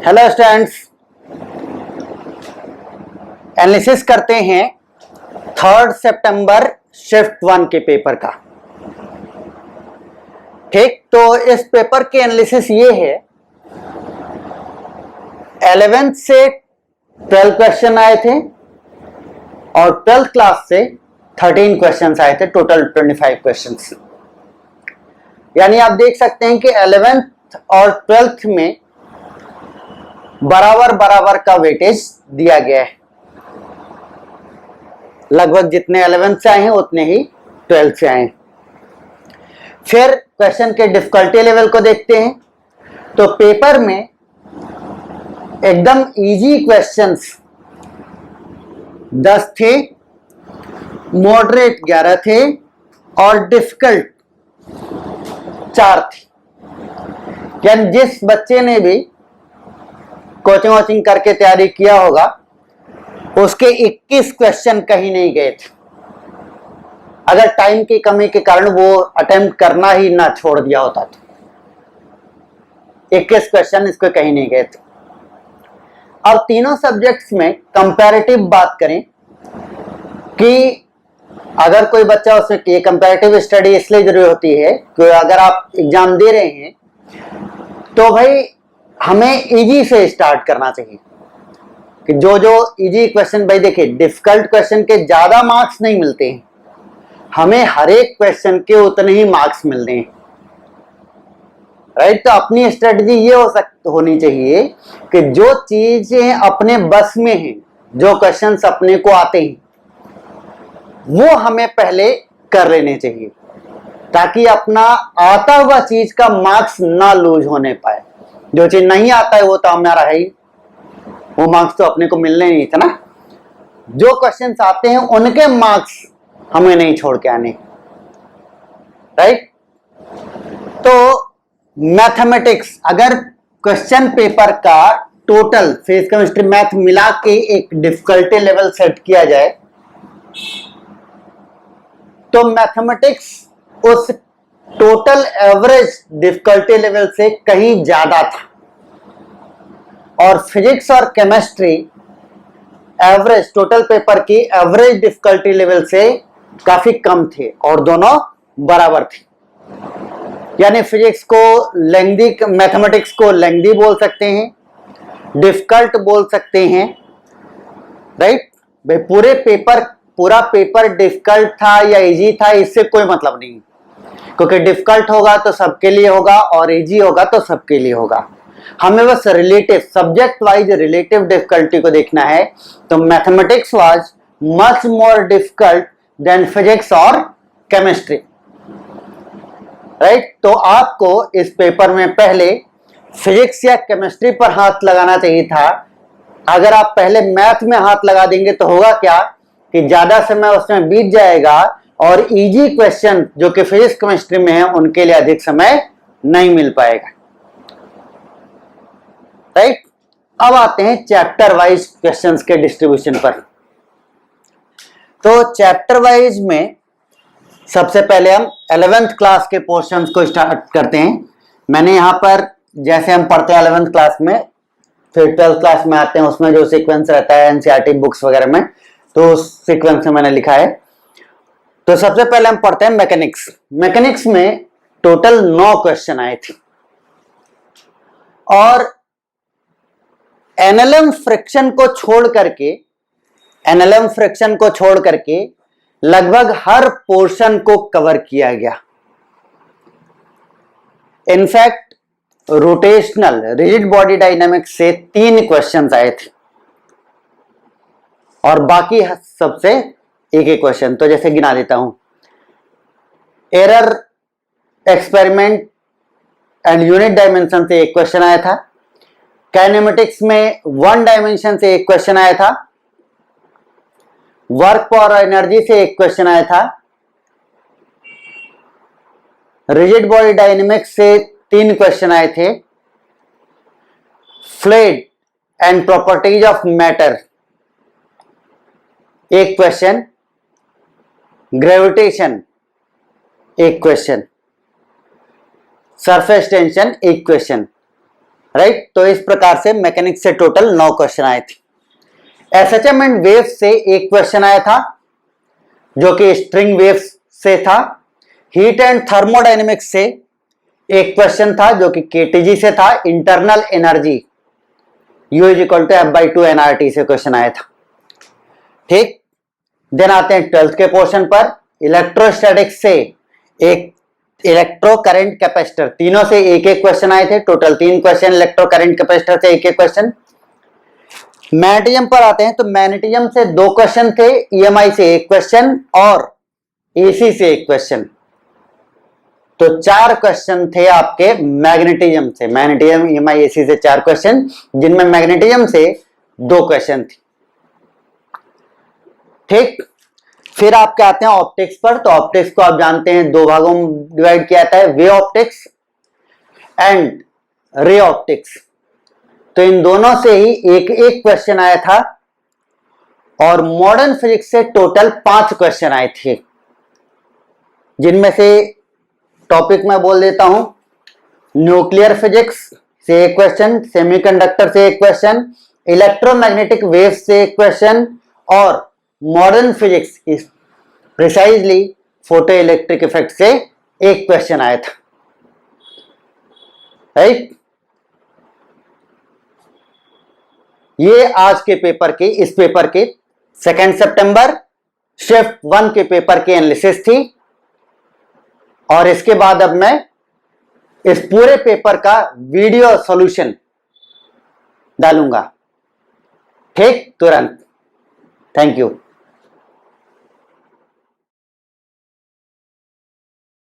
Hello students, analysis करते हैं 3 सितंबर shift 1 के पेपर का। ठीक, तो इस पेपर के एनालिसिस ये है, 11th से 12 क्वेश्चन आए थे और 12th क्लास से 13 क्वेश्चंस आए थे, टोटल 25 क्वेश्चंस। यानी आप देख सकते हैं कि 11th और 12th में बराबर बराबर का वेटेज दिया गया है। लगभग जितने 11th से आए हैं उतने ही 12th से आए हैं। फिर क्वेश्चन के डिफिकल्टी लेवल को देखते हैं, तो पेपर में एकदम इजी क्वेश्चंस 10 थे, मॉडरेट 11 थे और डिफिकल्ट 4 थे। यानी जिस बच्चे ने भी कोचिंग वोचिंग करके तैयारी किया होगा उसके 21 क्वेश्चन कहीं नहीं गए थे। अगर टाइम की कमी के कारण वो अटेम्प्ट करना ही ना छोड़ दिया होता तो 21 क्वेश्चन इसको कहीं नहीं गए थे। अब तीनों सब्जेक्ट्स में कंपैरेटिव बात करें कि अगर कोई बच्चा उसमें, ये कंपैरेटिव स्टडी इसलिए जरूरी होती है कि अगर आप एग्जाम दे रहे हैं तो भाई हमें इजी से स्टार्ट करना चाहिए कि जो इजी क्वेश्चन, भाई देखिए डिफिकल्ट क्वेश्चन के ज्यादा मार्क्स नहीं मिलते हैं, हमें हर एक क्वेश्चन के उतने ही मार्क्स मिलते हैं, राइट। तो अपनी स्ट्रेटजी ये होनी चाहिए कि जो चीजें अपने बस में हैं, जो क्वेश्चंस अपने को आते हैं वो हमें पहले कर लेने चाहिए ताकि अपना आता हुआ चीज का मार्क्स ना लूज होने पाए। जो चीज नहीं आता है वो तो हमारा है ही, वो मार्क्स तो अपने को मिलने नहीं था ना। जो क्वेश्चंस आते हैं उनके मार्क्स हमें नहीं छोड़ के आने, राइट। तो मैथमेटिक्स, अगर क्वेश्चन पेपर का टोटल फिजिक्स केमिस्ट्री मैथ मिला के एक डिफिकल्टी लेवल सेट किया जाए तो मैथमेटिक्स उस टोटल एवरेज डिफिकल्टी लेवल से कहीं ज्यादा था और फिजिक्स और केमिस्ट्री एवरेज टोटल पेपर की एवरेज डिफिकल्टी लेवल से काफी कम थे और दोनों बराबर थे। यानी फिजिक्स को लेंथी, मैथमेटिक्स को लेंथी बोल सकते हैं, डिफिकल्ट बोल सकते हैं, राइट। भाई पूरा पेपर डिफिकल्ट था या इजी था इससे कोई मतलब नहीं, क्योंकि डिफिकल्ट होगा तो सबके लिए होगा और इजी होगा तो सबके लिए होगा। हमें बस relative, subject wise relative difficulty को देखना है। तो mathematics was much more difficult than physics और केमिस्ट्री, राइट। तो आपको इस पेपर में पहले फिजिक्स या केमिस्ट्री पर हाथ लगाना चाहिए था। अगर आप पहले मैथ में हाथ लगा देंगे तो होगा क्या कि ज्यादा समय उसमें बीत जाएगा और इजी क्वेश्चन जो कि फिजिक्स केमिस्ट्री में है उनके लिए अधिक समय नहीं मिल पाएगा, राइट। अब आते हैं चैप्टर वाइज क्वेश्चंस के डिस्ट्रीब्यूशन पर। तो चैप्टर वाइज में सबसे पहले हम 11th क्लास के पोर्शंस को स्टार्ट करते हैं। मैंने यहां पर जैसे हम पढ़ते हैं 11th क्लास में, फिर 12th क्लास में आते हैं, उसमें जो सीक्वेंस रहता है एनसीईआरटी बुक्स वगैरह में, तो उस सीक्वेंस में मैंने लिखा है। तो सबसे पहले हम पढ़ते हैं मैकेनिक्स। मैकेनिक्स में टोटल 9 क्वेश्चन आए थे और एनएलएम फ्रिक्शन को छोड़ करके लगभग हर पोर्शन को कवर किया गया। In fact rotational rigid body dynamics से 3 क्वेश्चंस आए थे और बाकी सबसे एक एक क्वेश्चन। तो जैसे गिना देता हूं, error experiment and unit dimension से एक क्वेश्चन आया था। काइनेमेटिक्स में 1 डायमेंशन से एक क्वेश्चन आया था। वर्क पावर एनर्जी से एक क्वेश्चन आया था। रिजिड बॉडी डायनेमिक्स से 3 क्वेश्चन आए थे। Fluid and properties of matter एक क्वेश्चन। ग्रेविटेशन एक क्वेश्चन। सरफेस टेंशन एक क्वेश्चन। राइट। तो इस प्रकार से मैकेनिक्स से टोटल 9 क्वेश्चन आए थे। एसएचएम एंड वेव्स से एक क्वेश्चन आया था जो कि स्ट्रिंग वेव्स से था। हीट एंड थर्मोडायनेमिक्स से एक क्वेश्चन था जो कि केटीजी से था। Internal energy U is equal to F/2 nRT से क्वेश्चन आया था। ठीक, देन आते हैं 12th के पोर्शन पर। इलेक्ट्रोस्टैटिक्स से एक इलेक्ट्रो करंट कैपेसिटर, तीनों से एक एक क्वेश्चन आए थे। Total 3 question electro current capacitor से एक एक क्वेश्चन। मैग्नेटिज्म पर आते हैं तो मैग्नेटिज्म से 2 क्वेश्चन थे, EMI से एक क्वेश्चन और AC से एक क्वेश्चन। तो 4 क्वेश्चन थे आपके मैग्नेटिज्म से। मैग्नेटिज्म, EMI, AC से 4 क्वेश्चन, जिनमें मैग्नेटिज्म से 2 क्वेश्चन थे। ठीक, फिर आपके आते हैं ऑप्टिक्स पर। तो ऑप्टिक्स को आप जानते हैं 2 भागों में डिवाइड किया जाता है, वे ऑप्टिक्स एंड रे ऑप्टिक्स। तो इन दोनों से ही एक एक क्वेश्चन आया था और मॉडर्न फिजिक्स से टोटल 5 क्वेश्चन आए थे, जिनमें से टॉपिक मैं बोल देता हूं। न्यूक्लियर फिजिक्स से एक क्वेश्चन, सेमीकंडक्टर से एक क्वेश्चन, इलेक्ट्रोमैग्नेटिक वेव से एक क्वेश्चन और मॉडर्न फिजिक्स इस प्रिसाइजली फोटो इलेक्ट्रिक इफेक्ट से एक क्वेश्चन आया था। राइट, ये आज के पेपर के, इस पेपर के 2 सितंबर शिफ्ट 1 के पेपर की एनालिसिस थी। और इसके बाद अब मैं इस पूरे पेपर का वीडियो सॉल्यूशन डालूंगा, ठीक, तुरंत। Thank you.